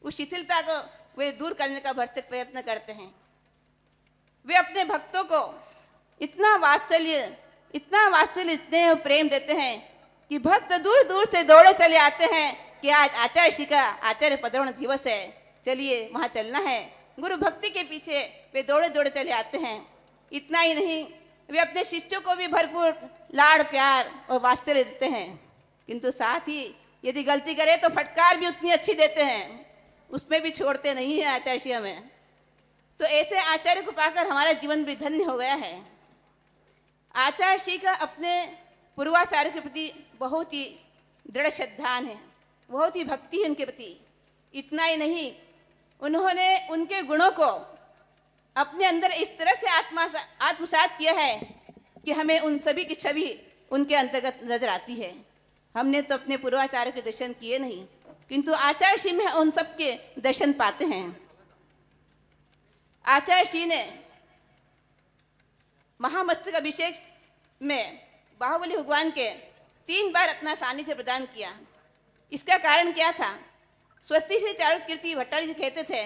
उस शिथिलता को वे दूर करने का भरसक प्रयत्न करते हैं। वे अपने भक्तों को इतना वात्सल्य स्नेह और प्रेम देते हैं कि भक्त दूर दूर से दौड़े चले आते हैं कि आज आचार्य श्री का आचार्य पदरोहण दिवस है, चलिए वहाँ चलना है। गुरु भक्ति के पीछे वे दौड़े दौड़े चले आते हैं। इतना ही नहीं, वे अपने शिष्यों को भी भरपूर लाड़ प्यार और वात्सल्य देते हैं, किंतु साथ ही यदि गलती करे तो फटकार भी उतनी अच्छी देते हैं, उसमें भी छोड़ते नहीं हैं आचार्य श्री हमें। तो ऐसे आचार्य को पाकर हमारा जीवन भी धन्य हो गया है। आचार्य श्री का अपने पूर्वाचार्य के प्रति बहुत ही दृढ़ श्रद्धान है, बहुत ही भक्ति है उनके प्रति। इतना ही नहीं, उन्होंने उनके गुणों को अपने अंदर इस तरह से आत्मसात किया है कि हमें उन सभी की छवि उनके अंतर्गत नजर आती है। हमने तो अपने पूर्वाचार्य के दर्शन किए नहीं, किंतु आचार्य श्री में उन सब के दर्शन पाते हैं। आचार्य श्री ने महामस्तक अभिषेक में बाहुबली भगवान के 3 बार अपना सानिध्य प्रदान किया। इसका कारण क्या था? स्वस्ति श्री चारुकीर्ति भट्टाचार्य जी कहते थे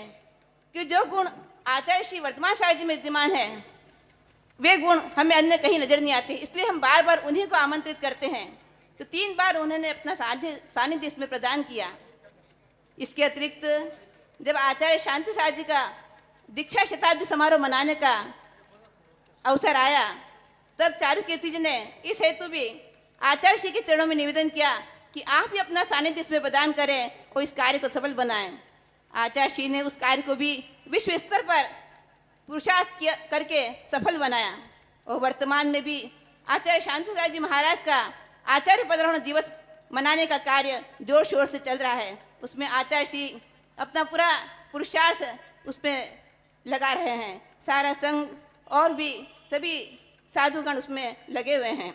कि जो गुण आचार्य श्री वर्तमान साहित्य में विद्यमान है, वे गुण हमें अन्य कहीं नजर नहीं आते, इसलिए हम बार बार उन्हीं को आमंत्रित करते हैं। तो 3 बार उन्होंने अपना सानिध्य इसमें प्रदान किया। इसके अतिरिक्त जब आचार्य शांति साहब जी का दीक्षा शताब्दी समारोह मनाने का अवसर आया, तब चारुकीर्ति जी ने इस हेतु भी आचार्य श्री के चरणों में निवेदन किया कि आप भी अपना सानिध्य इसमें प्रदान करें और इस कार्य को सफल बनाएं। आचार्य श्री ने उस कार्य को भी विश्व स्तर पर पुरुषार्थ करके सफल बनाया और वर्तमान में भी आचार्य शांति साहब जी महाराज का आचार्य पदरोहण दिवस मनाने का कार्य जोर शोर से चल रहा है। उसमें आचार्य श्री अपना पूरा पुरुषार्थ उसमें लगा रहे हैं। सारा संघ और भी सभी साधुगण उसमें लगे हुए हैं।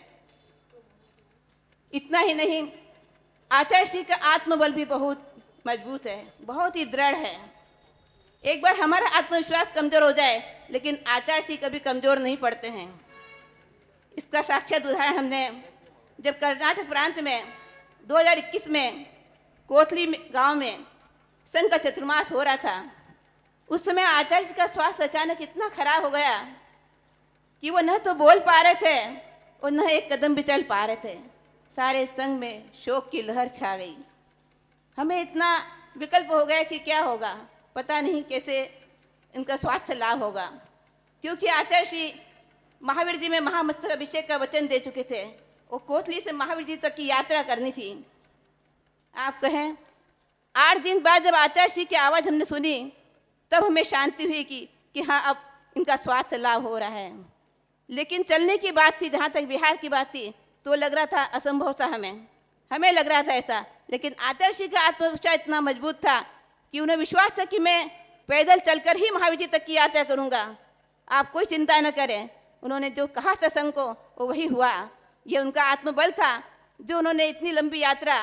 इतना ही नहीं, आचार्य श्री का आत्मबल भी बहुत मजबूत है, बहुत ही दृढ़ है। एक बार हमारा आत्मविश्वास कमजोर हो जाए, लेकिन आचार्य श्री कभी कमजोर नहीं पड़ते हैं। इसका साक्षात उदाहरण हमने जब कर्नाटक प्रांत में 2021 में कोथली गांव में संघ का चतुर्मास हो रहा था, उस समय आचार्य जी का स्वास्थ्य अचानक इतना खराब हो गया कि वो न तो बोल पा रहे थे और न एक कदम भी चल पा रहे थे। सारे संघ में शोक की लहर छा गई। हमें इतना विकल्प हो गया कि क्या होगा, पता नहीं कैसे इनका स्वास्थ्य लाभ होगा, क्योंकि आचार्य श्री महावीर जी में महामस्तक अभिषेक का वचन दे चुके थे और कोथली से महावीर जी तक की यात्रा करनी थी। आप कहें 8 दिन बाद जब आचार्य श्री की आवाज़ हमने सुनी, तब हमें शांति हुई कि हाँ, अब इनका स्वास्थ्य लाभ हो रहा है। लेकिन चलने की बात थी, जहाँ तक बिहार की बात थी, तो लग रहा था असंभव सा हमें लग रहा था ऐसा। लेकिन आचार्य श्री का आत्मविश्वास इतना मजबूत था कि उन्हें विश्वास था कि मैं पैदल चलकर ही महावीर जी तक की यात्रा करूँगा, आप कोई चिंता न करें। उन्होंने जो कहा था संघ को, वो वही हुआ। ये उनका आत्मबल था जो उन्होंने इतनी लंबी यात्रा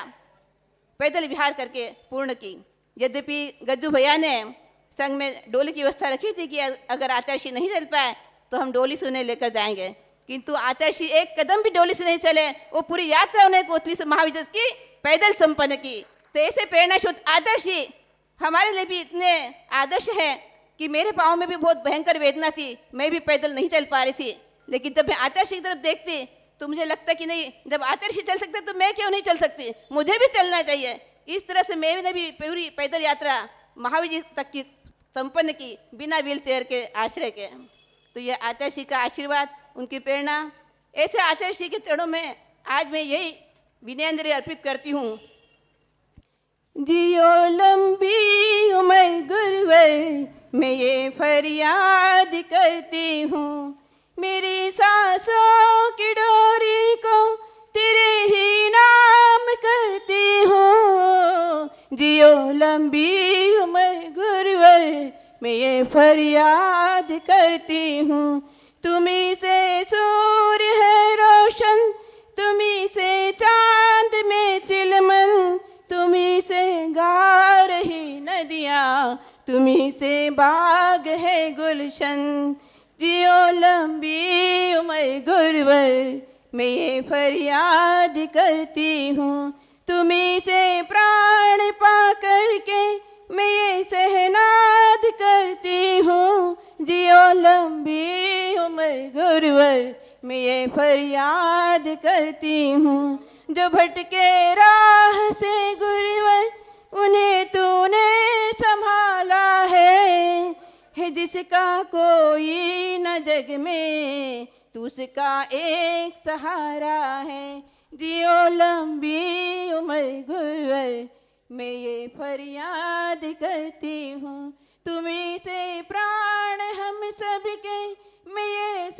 पैदल विहार करके पूर्ण की। यद्यपि गज्जू भैया ने संघ में डोली की व्यवस्था रखी थी कि अगर आचार्य श्री नहीं चल पाए तो हम डोली से उन्हें लेकर जाएंगे, किंतु आचार्य श्री एक कदम भी डोली से नहीं चले। वो पूरी यात्रा उन्हें कोथली से महावीर की पैदल संपन्न की। तो ऐसे प्रेरणा स्रोत आचार्य श्री हमारे लिए भी इतने आदर्श हैं कि मेरे पाँव में भी बहुत भयंकर वेदना थी, मैं भी पैदल नहीं चल पा रही थी, लेकिन जब मैं आचार्य श्री की तरफ देखती तो मुझे लगता कि नहीं, जब आचार्य श्री चल सकते तो मैं क्यों नहीं चल सकती, मुझे भी चलना चाहिए। इस तरह से मैंने भी पूरी पैदल यात्रा महावीर जी तक की संपन्न की, बिना व्हील चेयर के आश्रय के। तो यह आचार्य श्री का आशीर्वाद, उनकी प्रेरणा, ऐसे आचार्य श्री के चरणों में आज मैं यही विनयाञ्जलि अर्पित करती हूँ। जियो लंबी उम्र गुरुवर, मैं ये फरियाद करती हूँ, मेरी सांसों की डोरी को तेरे ही नाम करती हूँ। जियो लंबी उम्र गुरुवर, मैं ये फरियाद करती हूँ। तुम्ही से सूर्य है रोशन, तुम्ही से चांद में चिलमन, तुम्ही से गा रही नदियाँ, तुम्ही से बाग है गुलशन। जियो लंबी उम्र गुरुवर, मैं ये फरियाद करती हूँ। तुम्ही से प्राण पा करके मैं ये गुरुवर मैं ये फरियाद करती हूँ, जो भटके राह से गुरुवर उन्हें तूने संभाला है जिसका कोई न जग में तू उसका एक सहारा है। जियो लंबी उम्र गुरुवर मैं ये फरियाद करती हूँ, तुम्हीं से प्राण हम सबके मैं ये